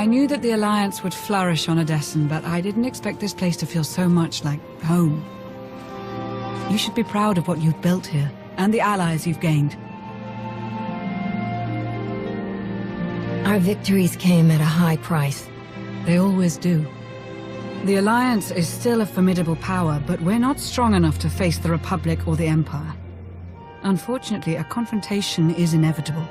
I knew that the Alliance would flourish on Odessen, but I didn't expect this place to feel so much like home. You should be proud of what you've built here, and the allies you've gained. Our victories came at a high price. They always do. The Alliance is still a formidable power, but we're not strong enough to face the Republic or the Empire. Unfortunately, a confrontation is inevitable.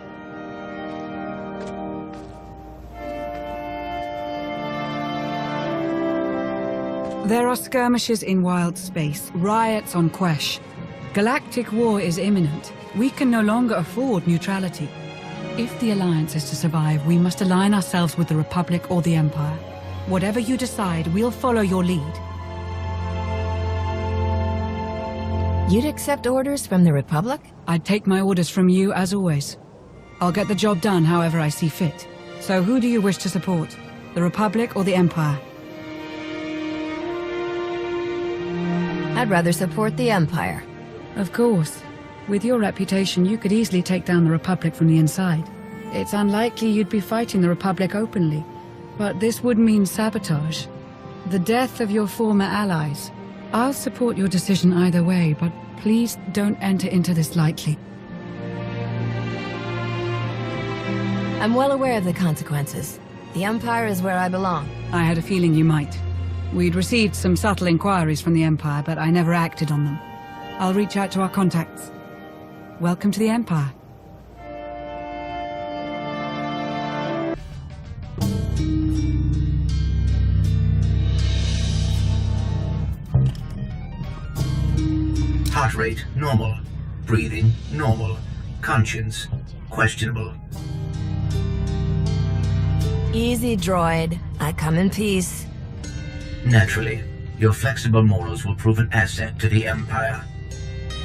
There are skirmishes in wild space, riots on Quesh. Galactic war is imminent. We can no longer afford neutrality. If the Alliance is to survive, we must align ourselves with the Republic or the Empire. Whatever you decide, we'll follow your lead. You'd accept orders from the Republic? I'd take my orders from you, as always. I'll get the job done however I see fit. So who do you wish to support? The Republic or the Empire? I'd rather support the Empire. Of course. With your reputation, you could easily take down the Republic from the inside. It's unlikely you'd be fighting the Republic openly, but this would mean sabotage. The death of your former allies. I'll support your decision either way, but please don't enter into this lightly. I'm well aware of the consequences. The Empire is where I belong. I had a feeling you might. We'd received some subtle inquiries from the Empire, but I never acted on them. I'll reach out to our contacts. Welcome to the Empire. Heart rate, normal. Breathing, normal. Conscience, questionable. Easy, droid. I come in peace. Naturally, your flexible morals will prove an asset to the Empire.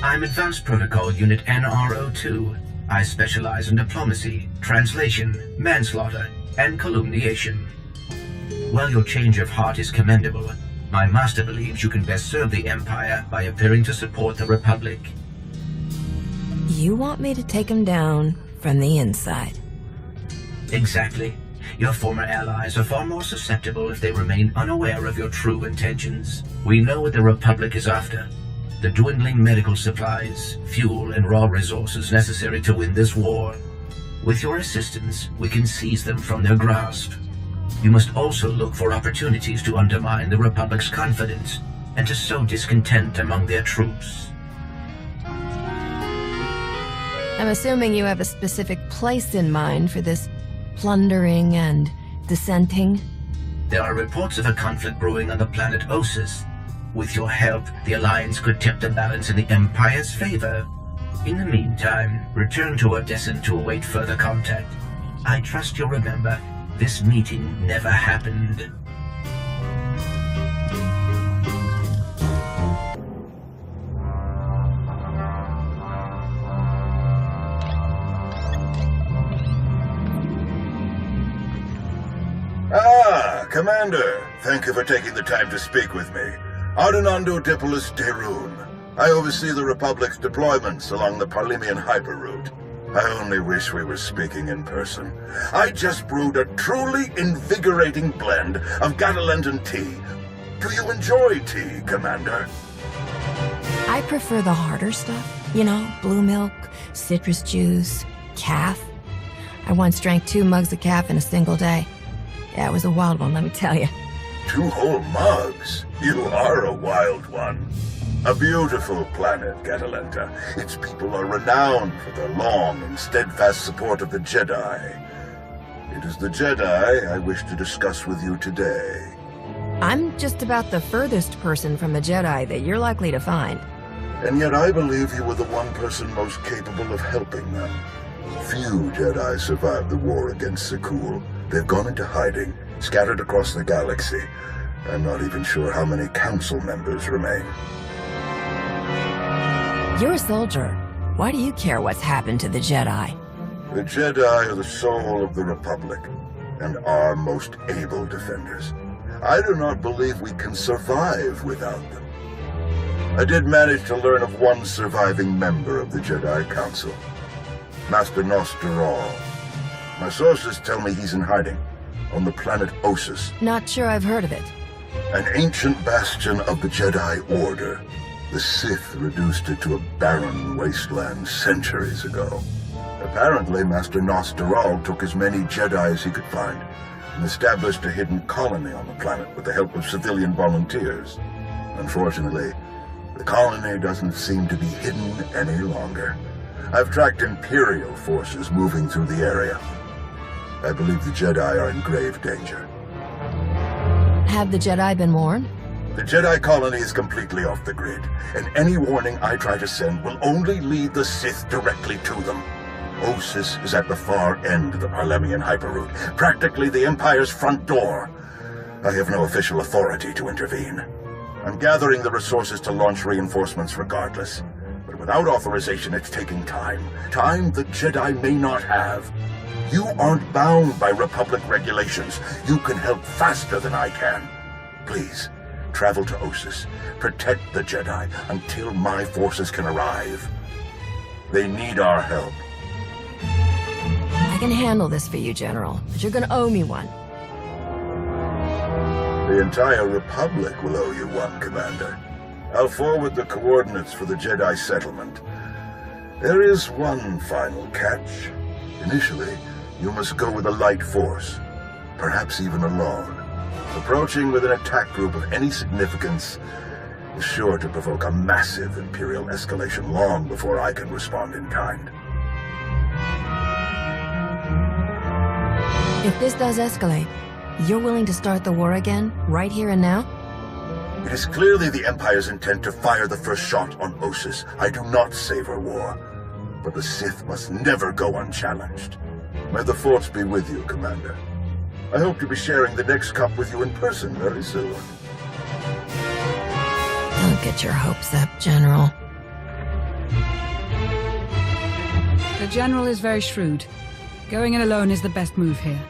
I'm Advanced Protocol Unit NRO2. I specialize in diplomacy, translation, manslaughter, and calumniation. While your change of heart is commendable, my master believes you can best serve the Empire by appearing to support the Republic. You want me to take him down from the inside? Exactly. Your former allies are far more susceptible if they remain unaware of your true intentions. We know what the Republic is after. The dwindling medical supplies, fuel, and raw resources necessary to win this war. With your assistance, we can seize them from their grasp. You must also look for opportunities to undermine the Republic's confidence and to sow discontent among their troops. I'm assuming you have a specific place in mind for this plundering and dissenting? There are reports of a conflict brewing on the planet Ossus. With your help, the Alliance could tip the balance in the Empire's favor. In the meantime, return to Odessen to await further contact. I trust you'll remember, this meeting never happened. Commander, thank you for taking the time to speak with me. Ardinando Dipolis Derun. I oversee the Republic's deployments along the Parlemian hyperroute. I only wish we were speaking in person. I just brewed a truly invigorating blend of Gatalentan tea. Do you enjoy tea, Commander? I prefer the harder stuff. You know, blue milk, citrus juice, calf. I once drank 2 mugs of calf in a single day. Yeah, it was a wild one, let me tell you. 2 whole mugs? You are a wild one. A beautiful planet, Catalenta. Its people are renowned for their long and steadfast support of the Jedi. It is the Jedi I wish to discuss with you today. I'm just about the furthest person from a Jedi that you're likely to find. And yet I believe you were the one person most capable of helping them. Few Jedi survived the war against Sekul. They've gone into hiding, scattered across the galaxy. I'm not even sure how many council members remain. You're a soldier. Why do you care what's happened to the Jedi? The Jedi are the soul of the Republic, and our most able defenders. I do not believe we can survive without them. I did manage to learn of one surviving member of the Jedi Council, Master Nostromo. My sources tell me he's in hiding. on the planet Ossus, Not sure I've heard of it. an ancient bastion of the Jedi Order. The Sith reduced it to a barren wasteland centuries ago. Apparently, Master Nostral took as many Jedi as he could find and established a hidden colony on the planet with the help of civilian volunteers. Unfortunately, the colony doesn't seem to be hidden any longer. I've tracked Imperial forces moving through the area. I believe the Jedi are in grave danger. Have the Jedi been warned? The Jedi colony is completely off the grid, and any warning I try to send will only lead the Sith directly to them. Ossus is at the far end of the Parlemian hyperroute, practically the Empire's front door. I have no official authority to intervene. I'm gathering the resources to launch reinforcements regardless. But without authorization, it's taking time. Time the Jedi may not have. You aren't bound by Republic regulations. You can help faster than I can. Please, travel to Ossus. Protect the Jedi until my forces can arrive. They need our help. I can handle this for you, General, but you're gonna owe me one. The entire Republic will owe you one, Commander. I'll forward the coordinates for the Jedi settlement. There is one final catch. Initially, you must go with a light force, perhaps even alone. Approaching with an attack group of any significance is sure to provoke a massive Imperial escalation long before I can respond in kind. If this does escalate, you're willing to start the war again, right here and now? It is clearly the Empire's intent to fire the first shot on Ossus. I do not savor war, but the Sith must never go unchallenged. May the Force be with you, Commander. I hope to be sharing the next cup with you in person very soon. Don't get your hopes up, General. The General is very shrewd. Going in alone is the best move here.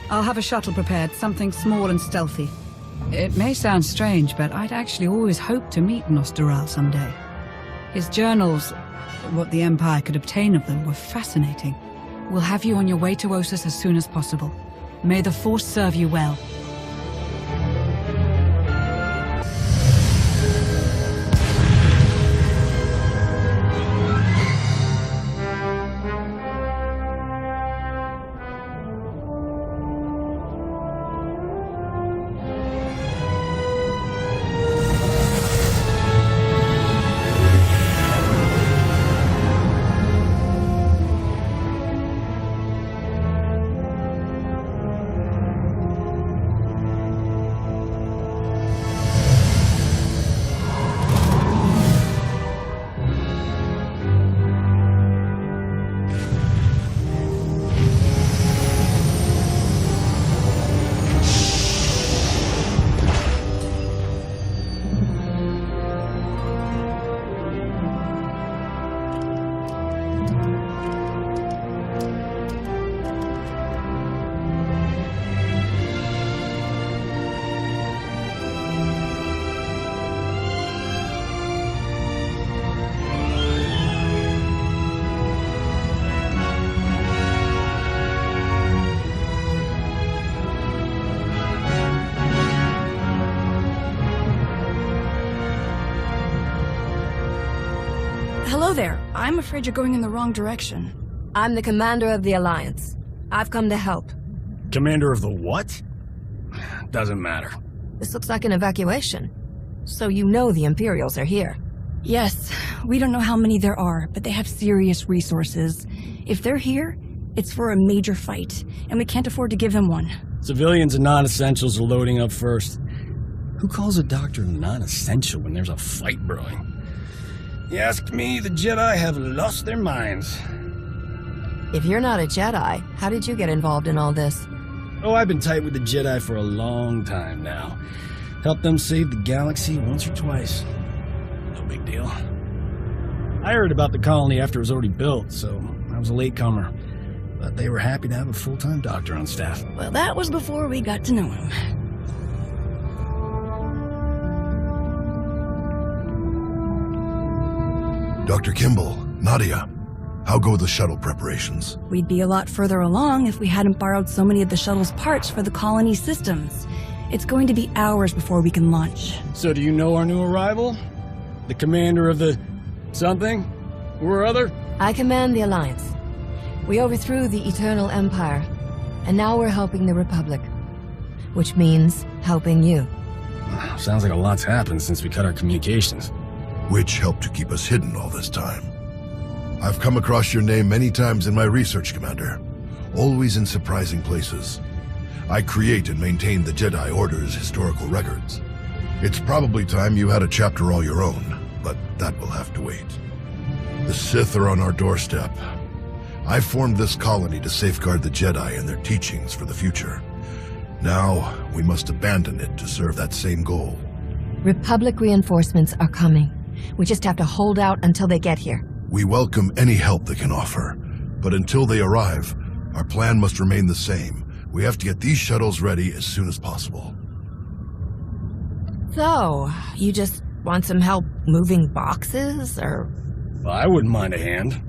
I'll have a shuttle prepared, something small and stealthy. It may sound strange, but I'd actually always hoped to meet Nostral someday. His journals, what the Empire could obtain of them, were fascinating. We'll have you on your way to Ossus as soon as possible. May the Force serve you well. Hello there. I'm afraid you're going in the wrong direction. I'm the commander of the Alliance. I've come to help. Commander of the what? Doesn't matter. This looks like an evacuation. So you know the Imperials are here. Yes, we don't know how many there are, but they have serious resources. If they're here, it's for a major fight, and we can't afford to give them one. Civilians and non-essentials are loading up first. Who calls a doctor non-essential when there's a fight brewing? You ask me, the Jedi have lost their minds. If you're not a Jedi, how did you get involved in all this? Oh, I've been tight with the Jedi for a long time now. Helped them save the galaxy once or twice. No big deal. I heard about the colony after it was already built, so I was a latecomer. But they were happy to have a full-time doctor on staff. Well, that was before we got to know him. Dr. Kimball, Nadia. How go the shuttle preparations? We'd be a lot further along if we hadn't borrowed so many of the shuttle's parts for the colony systems. It's going to be hours before we can launch. So do you know our new arrival? The commander of the something or other? I command the Alliance. We overthrew the Eternal Empire, and now we're helping the Republic. Which means helping you. Sounds like a lot's happened since we cut our communications. Which helped to keep us hidden all this time. I've come across your name many times in my research, Commander. Always in surprising places. I create and maintain the Jedi Order's historical records. It's probably time you had a chapter all your own, but that will have to wait. The Sith are on our doorstep. I formed this colony to safeguard the Jedi and their teachings for the future. Now, we must abandon it to serve that same goal. Republic reinforcements are coming. We just have to hold out until they get here. We welcome any help they can offer, but until they arrive, our plan must remain the same. We have to get these shuttles ready as soon as possible. So, you just want some help moving boxes, or...? Well, I wouldn't mind a hand.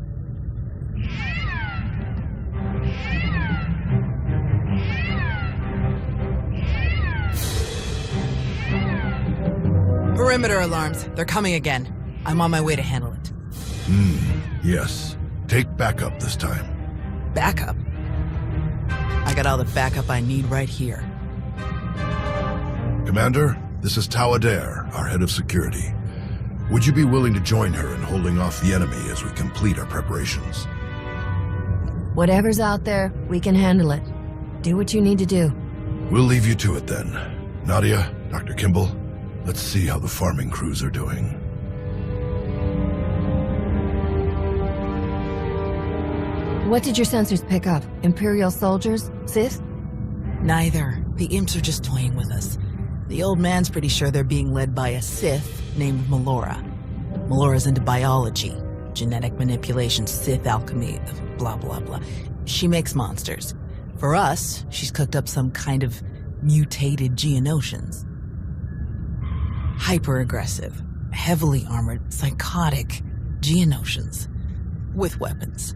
Perimeter alarms. They're coming again. I'm on my way to handle it. Yes. Take backup this time. Backup? I got all the backup I need right here. Commander, this is Tau Adair, our head of security. Would you be willing to join her in holding off the enemy as we complete our preparations? Whatever's out there, we can handle it. Do what you need to do. We'll leave you to it then. Nadia, Dr. Kimball, let's see how the farming crews are doing. What did your sensors pick up? Imperial soldiers? Sith? Neither. The imps are just toying with us. The old man's pretty sure they're being led by a Sith named Melora. Melora's into biology, genetic manipulation, Sith alchemy, blah blah blah. She makes monsters. For us, she's cooked up some kind of mutated Geonosians. Hyper-aggressive, heavily armored, psychotic Geonosians. With weapons.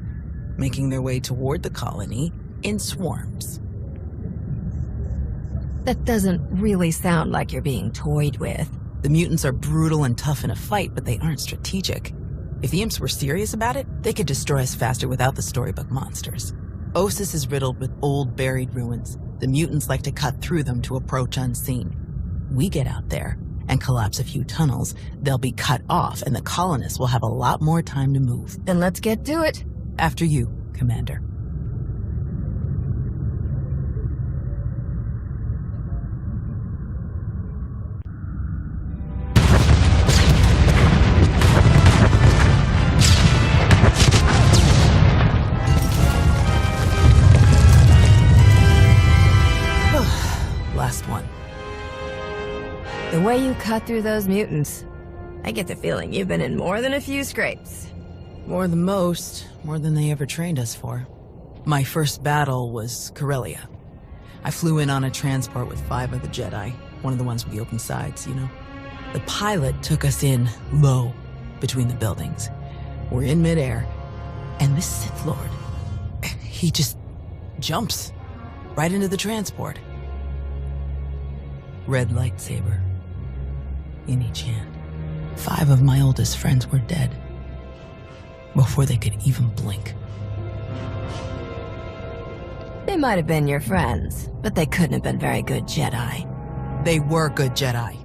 Making their way toward the colony in swarms. That doesn't really sound like you're being toyed with. The mutants are brutal and tough in a fight, but they aren't strategic. If the imps were serious about it, they could destroy us faster without the storybook monsters. Ossus is riddled with old buried ruins. The mutants like to cut through them to approach unseen. We get out there and collapse a few tunnels, they'll be cut off and the colonists will have a lot more time to move. Then let's get to it. After you, Commander. Last one. The way you cut through those mutants, I get the feeling you've been in more than a few scrapes. More than most, more than they ever trained us for. My first battle was Corellia. I flew in on a transport with 5 of the Jedi, one of the ones with the open sides, you know. The pilot took us in low between the buildings. We're in midair, and this Sith Lord, he just jumps right into the transport. Red lightsaber in each hand. 5 of my oldest friends were dead before they could even blink. They might have been your friends, but they couldn't have been very good Jedi. They were good Jedi.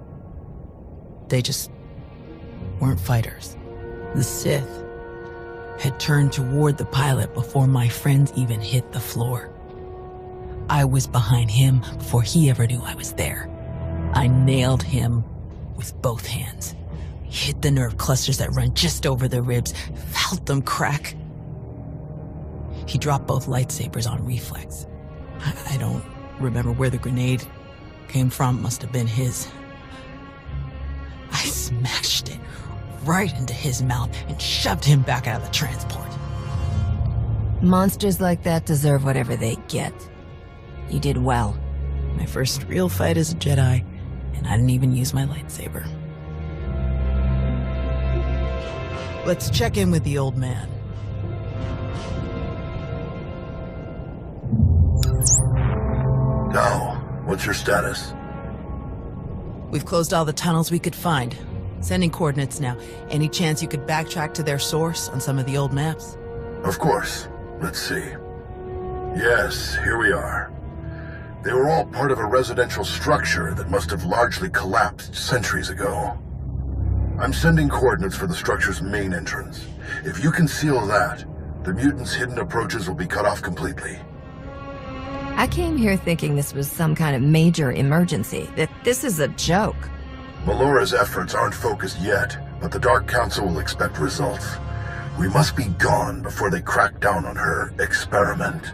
They just weren't fighters. The Sith had turned toward the pilot before my friends even hit the floor. I was behind him before he ever knew I was there. I nailed him with both hands. Hit the nerve clusters that run just over the ribs, felt them crack. He dropped both lightsabers on reflex. I don't remember where the grenade came from, must have been his. I smashed it right into his mouth and shoved him back out of the transport. Monsters like that deserve whatever they get. You did well. My first real fight as a Jedi, and I didn't even use my lightsaber. Let's check in with the old man. What's your status? We've closed all the tunnels we could find. Sending coordinates now. Any chance you could backtrack to their source on some of the old maps? Of course. Let's see. Yes, here we are. They were all part of a residential structure that must have largely collapsed centuries ago. I'm sending coordinates for the structure's main entrance. If you can seal that, the mutants' hidden approaches will be cut off completely. I came here thinking this was some kind of major emergency, that this is a joke. Melora's efforts aren't focused yet, but the Dark Council will expect results. We must be gone before they crack down on her experiment.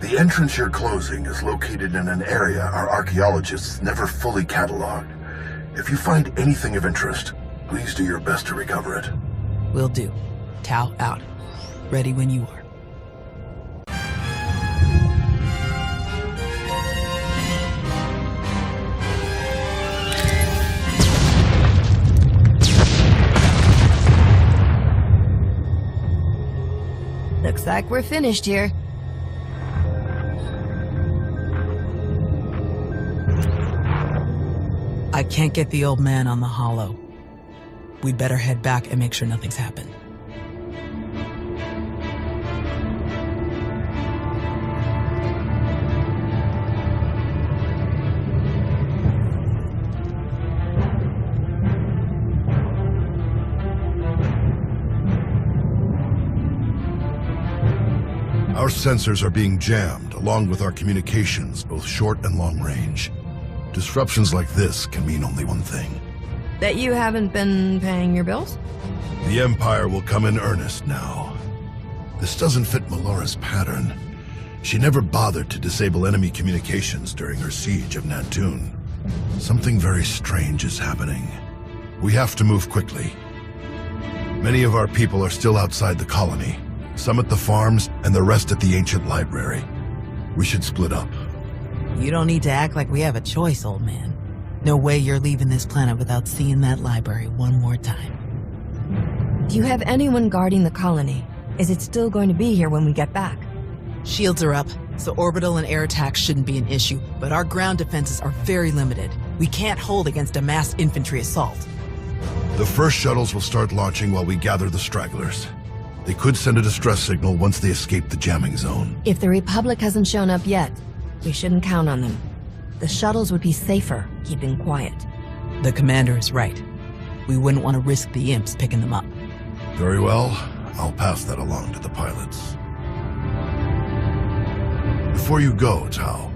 The entrance you're closing is located in an area our archaeologists never fully cataloged. If you find anything of interest, please do your best to recover it. Will do. Tau out. Ready when you are. Looks like we're finished here. I can't get the old man on the holo. We'd better head back and make sure nothing's happened. Our sensors are being jammed, along with our communications, both short and long range. Disruptions like this can mean only one thing. That you haven't been paying your bills? The Empire will come in earnest now. This doesn't fit Melora's pattern. She never bothered to disable enemy communications during her siege of Nantoon. Something very strange is happening. We have to move quickly. Many of our people are still outside the colony. Some at the farms, and the rest at the ancient library. We should split up. You don't need to act like we have a choice, old man. No way you're leaving this planet without seeing that library one more time. Do you have anyone guarding the colony? Is it still going to be here when we get back? Shields are up, so orbital and air attacks shouldn't be an issue, but our ground defenses are very limited. We can't hold against a mass infantry assault. The first shuttles will start launching while we gather the stragglers. They could send a distress signal once they escape the jamming zone. If the Republic hasn't shown up yet, we shouldn't count on them. The shuttles would be safer keeping quiet. The commander is right. We wouldn't want to risk the imps picking them up. Very well. I'll pass that along to the pilots. Before you go, Tau,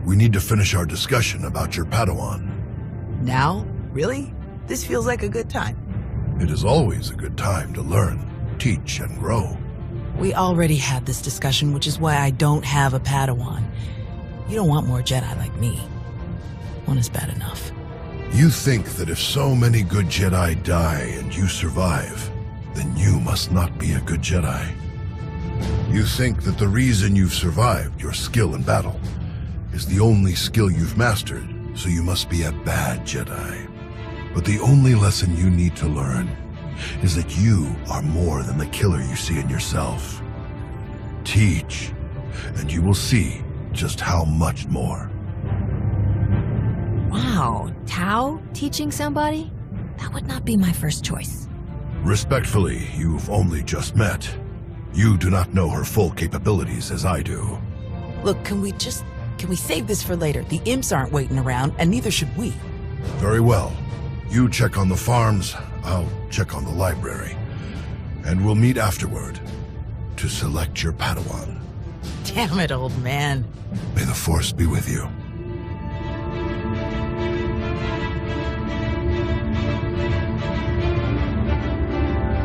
we need to finish our discussion about your Padawan. Now? Really? This feels like a good time. It is always a good time to learn, teach, and grow. We already had this discussion, which is why I don't have a Padawan. You don't want more Jedi like me. One is bad enough. You think that if so many good Jedi die and you survive, then you must not be a good Jedi. You think that the reason you've survived, your skill in battle, is the only skill you've mastered, so you must be a bad Jedi. But the only lesson you need to learn is that you are more than the killer you see in yourself. Teach, and you will see just how much more. Wow, Tau teaching somebody? That would not be my first choice. Respectfully, you've only just met. You do not know her full capabilities as I do. Look, can we save this for later? The imps aren't waiting around, and neither should we. Very well. You check on the farms, I'll check on the library. And we'll meet afterward to select your Padawan. Damn it, old man. May the Force be with you.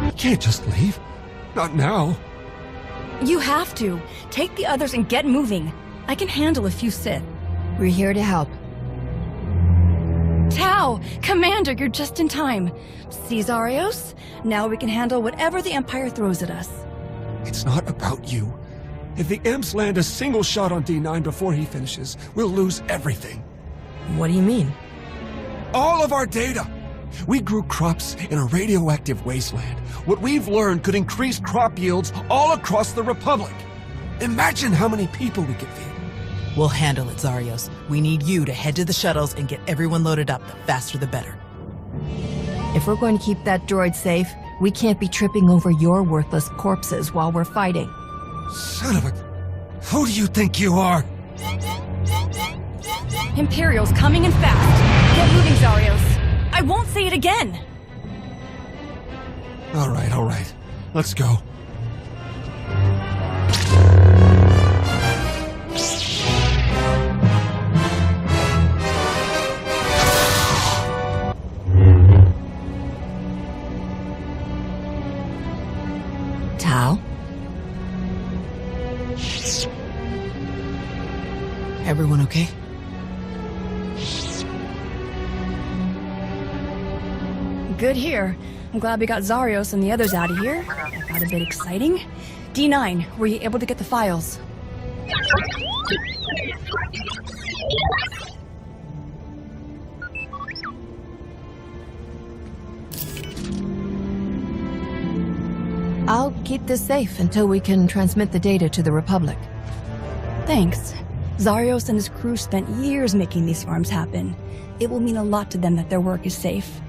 You can't just leave. Not now. You have to. Take the others and get moving. I can handle a few Sith. We're here to help. Tau! Commander, you're just in time. Caesarios, now we can handle whatever the Empire throws at us. It's not about you. If the imps land a single shot on D9 before he finishes, we'll lose everything. What do you mean? All of our data! We grew crops in a radioactive wasteland. What we've learned could increase crop yields all across the Republic. Imagine how many people we could feed. We'll handle it, Zarios. We need you to head to the shuttles and get everyone loaded up. The faster the better. If we're going to keep that droid safe, we can't be tripping over your worthless corpses while we're fighting. Son of a... Who do you think you are? Imperial's coming in fast. Get moving, Zarios. I won't say it again. All right. Let's go. Tal? Everyone okay? Good here. I'm glad we got Zarios and the others out of here. That got a bit exciting. D9, were you able to get the files? I'll keep this safe until we can transmit the data to the Republic. Thanks. Zarios and his crew spent years making these farms happen. It will mean a lot to them that their work is safe.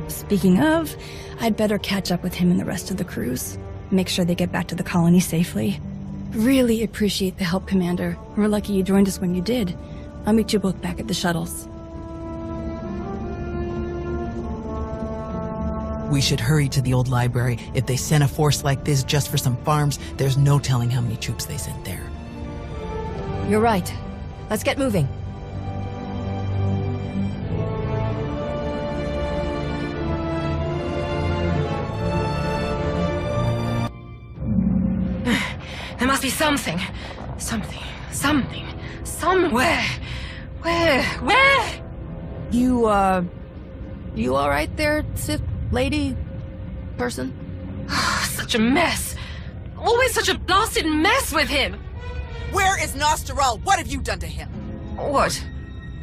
Speaking of, I'd better catch up with him and the rest of the crews. Make sure they get back to the colony safely. Really appreciate the help, Commander. We're lucky you joined us when you did. I'll meet you both back at the shuttles. We should hurry to the old library. If they sent a force like this just for some farms, there's no telling how many troops they sent there. You're right. Let's get moving. There must be something. Somewhere. Where? You all right there, Sith lady person? Such a mess. Always such a blasted mess with him. Where is Nosteral? What have you done to him? What?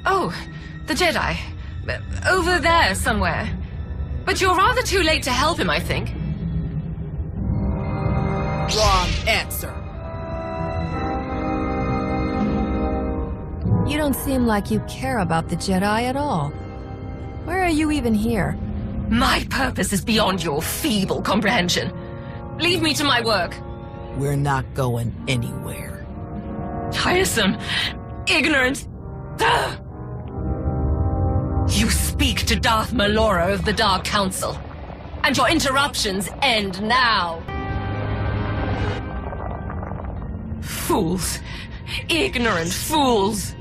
Oh, the Jedi. Over there somewhere. But you're rather too late to help him, I think. Wrong answer. You don't seem like you care about the Jedi at all. Where are you even here? My purpose is beyond your feeble comprehension. Leave me to my work. We're not going anywhere. Tiresome. Ignorant. Ugh. You speak to Darth Malora of the Dark Council. And your interruptions end now. Fools. Ignorant fools.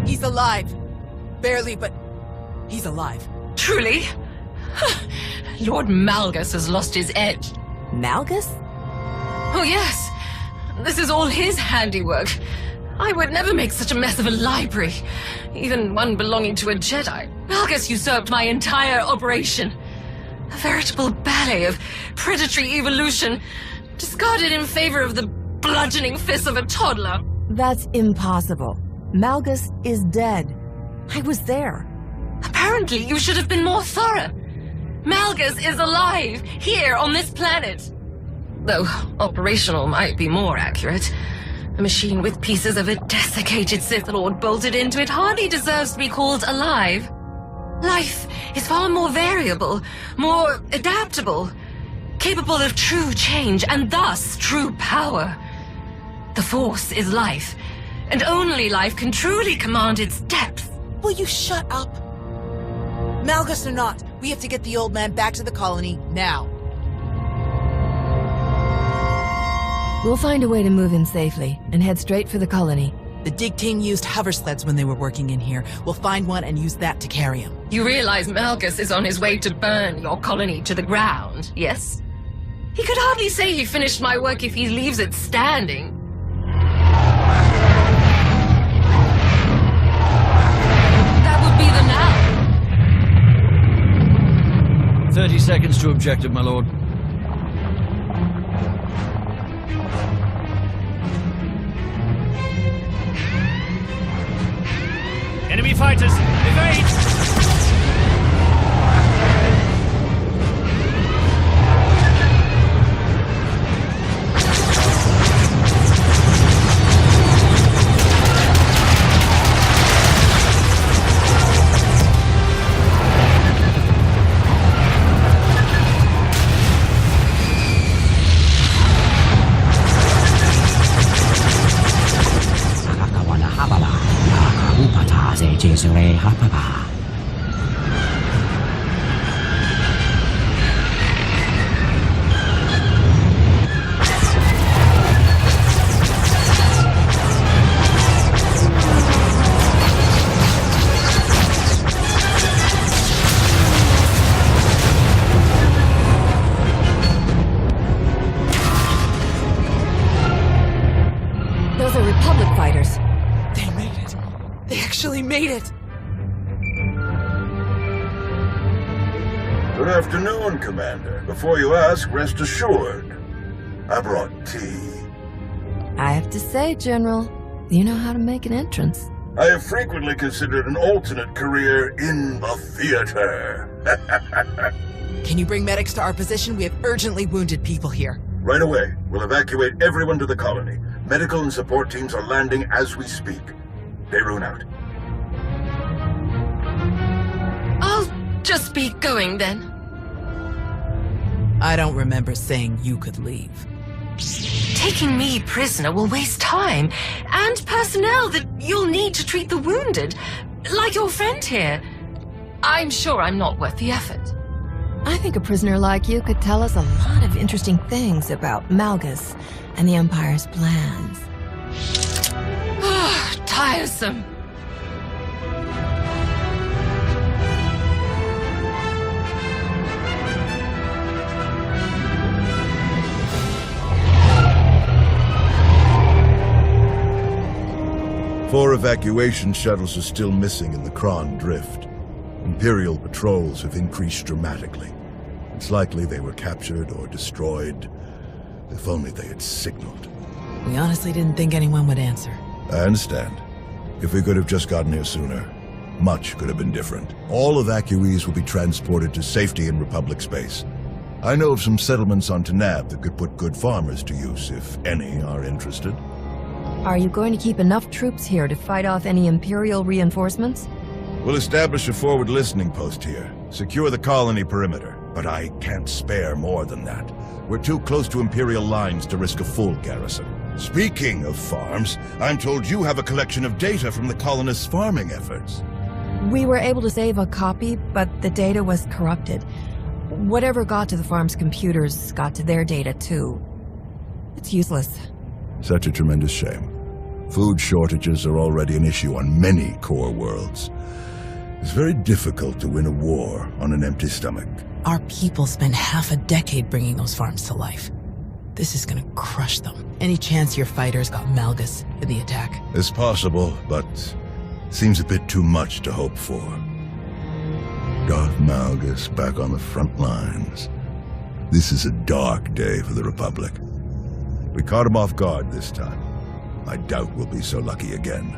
He's alive. Barely, but he's alive. Truly? Lord Malgus has lost his edge. Malgus? Oh yes. This is all his handiwork. I would never make such a mess of a library, even one belonging to a Jedi. Malgus usurped my entire operation. A veritable ballet of predatory evolution, discarded in favor of the bludgeoning fists of a toddler. That's impossible. Malgus is dead. I was there. Apparently, you should have been more thorough. Malgus is alive, here on this planet. Though operational might be more accurate. A machine with pieces of a desiccated Sith Lord bolted into it hardly deserves to be called alive. Life is far more variable, more adaptable, capable of true change and thus true power. The Force is life, and only life can truly command its depth. Will you shut up? Malgus or not, we have to get the old man back to the colony now. We'll find a way to move in safely and head straight for the colony. The dig team used hover sleds when they were working in here. We'll find one and use that to carry him. You realize Malgus is on his way to burn your colony to the ground, yes? He could hardly say he finished my work if he leaves it standing. That would be the now. 30 seconds to objective, my lord. Enemy fighters, evade! Those are Republic fighters. They made it. They actually made it. Good afternoon, Commander. Before you ask, rest assured. I brought tea. I have to say, General, you know how to make an entrance. I have frequently considered an alternate career in the theater. Can you bring medics to our position? We have urgently wounded people here. Right away. We'll evacuate everyone to the colony. Medical and support teams are landing as we speak. Daerun out. I'll just be going then. I don't remember saying you could leave. Taking me prisoner will waste time and personnel that you'll need to treat the wounded, like your friend here. I'm sure I'm not worth the effort. I think a prisoner like you could tell us a lot of interesting things about Malgus and the Empire's plans. Tiresome. Four evacuation shuttles are still missing in the Kron Drift. Imperial patrols have increased dramatically. It's likely they were captured or destroyed. If only they had signaled. We honestly didn't think anyone would answer. I understand. If we could have just gotten here sooner, much could have been different. All evacuees will be transported to safety in Republic space. I know of some settlements on Tanab that could put good farmers to use, if any are interested. Are you going to keep enough troops here to fight off any Imperial reinforcements? We'll establish a forward listening post here. Secure the colony perimeter. But I can't spare more than that. We're too close to Imperial lines to risk a full garrison. Speaking of farms, I'm told you have a collection of data from the colonists' farming efforts. We were able to save a copy, but the data was corrupted. Whatever got to the farm's computers got to their data too. It's useless. Such a tremendous shame. Food shortages are already an issue on many core worlds. It's very difficult to win a war on an empty stomach. Our people spent half a decade bringing those farms to life. This is gonna crush them. Any chance your fighters got Malgus in the attack? It's possible, but seems a bit too much to hope for. Darth Malgus back on the front lines. This is a dark day for the Republic. We caught him off guard this time. I doubt we'll be so lucky again.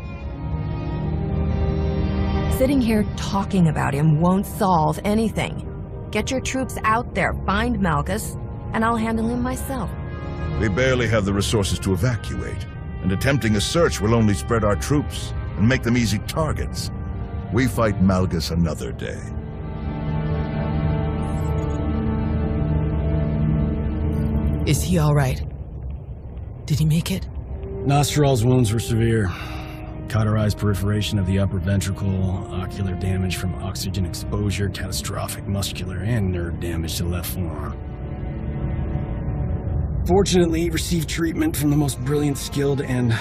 Sitting here talking about him won't solve anything. Get your troops out there, find Malgus, and I'll handle him myself. We barely have the resources to evacuate, and attempting a search will only spread our troops and make them easy targets. We fight Malgus another day. Is he all right? Did he make it? Nostral's wounds were severe. Cauterized perforation of the upper ventricle, ocular damage from oxygen exposure, catastrophic muscular and nerve damage to the left forearm. Fortunately, he received treatment from the most brilliant, skilled, and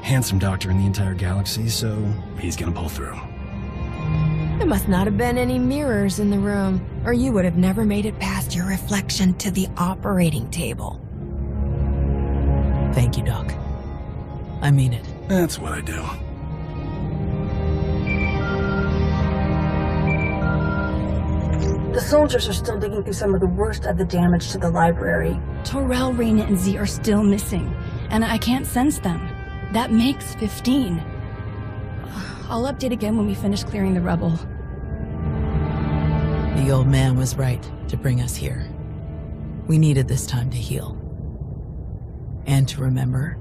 handsome doctor in the entire galaxy, so he's gonna pull through. There must not have been any mirrors in the room, or you would have never made it past your reflection to the operating table. Thank you, Doc. I mean it. That's what I do. The soldiers are still digging through some of the worst of the damage to the library. Torel, Reyna, and Z are still missing, and I can't sense them. That makes 15. I'll update again when we finish clearing the rubble. The old man was right to bring us here. We needed this time to heal. And to remember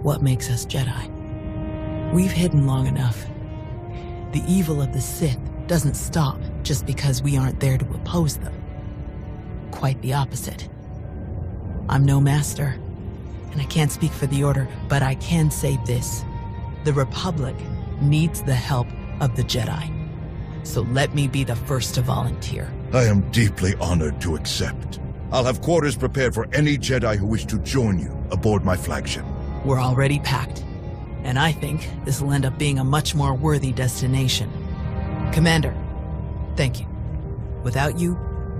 what makes us Jedi. We've hidden long enough. The evil of the Sith doesn't stop just because we aren't there to oppose them. Quite the opposite. I'm no master, and I can't speak for the Order, but I can say this. The Republic needs the help of the Jedi. So let me be the first to volunteer. I am deeply honored to accept. I'll have quarters prepared for any Jedi who wish to join you aboard my flagship. We're already packed, and I think this will end up being a much more worthy destination. Commander, thank you. Without you,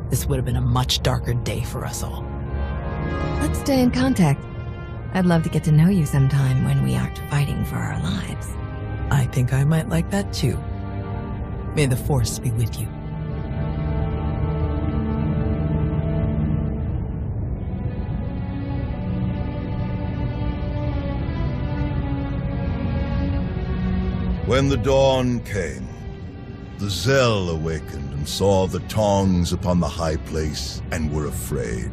this would have been a much darker day for us all. Let's stay in contact. I'd love to get to know you sometime when we aren't fighting for our lives. I think I might like that too. May the Force be with you. When the dawn came, the Zell awakened and saw the tongs upon the high place and were afraid.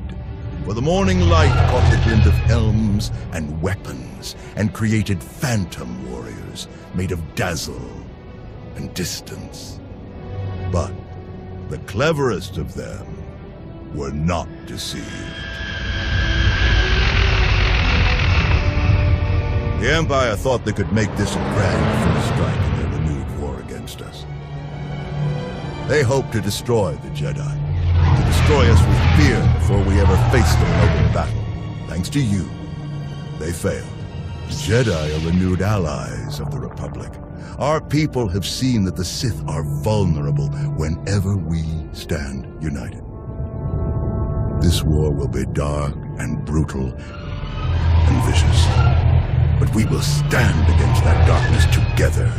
For the morning light caught the glint of helms and weapons and created phantom warriors made of dazzle and distance. But the cleverest of them were not deceived. The Empire thought they could make this a grand first strike in their renewed war against us. They hoped to destroy the Jedi, to destroy us with fear before we ever faced them in open battle. Thanks to you, they failed. The Jedi are renewed allies of the Republic. Our people have seen that the Sith are vulnerable whenever we stand united. This war will be dark and brutal and vicious. But we will stand against that darkness together.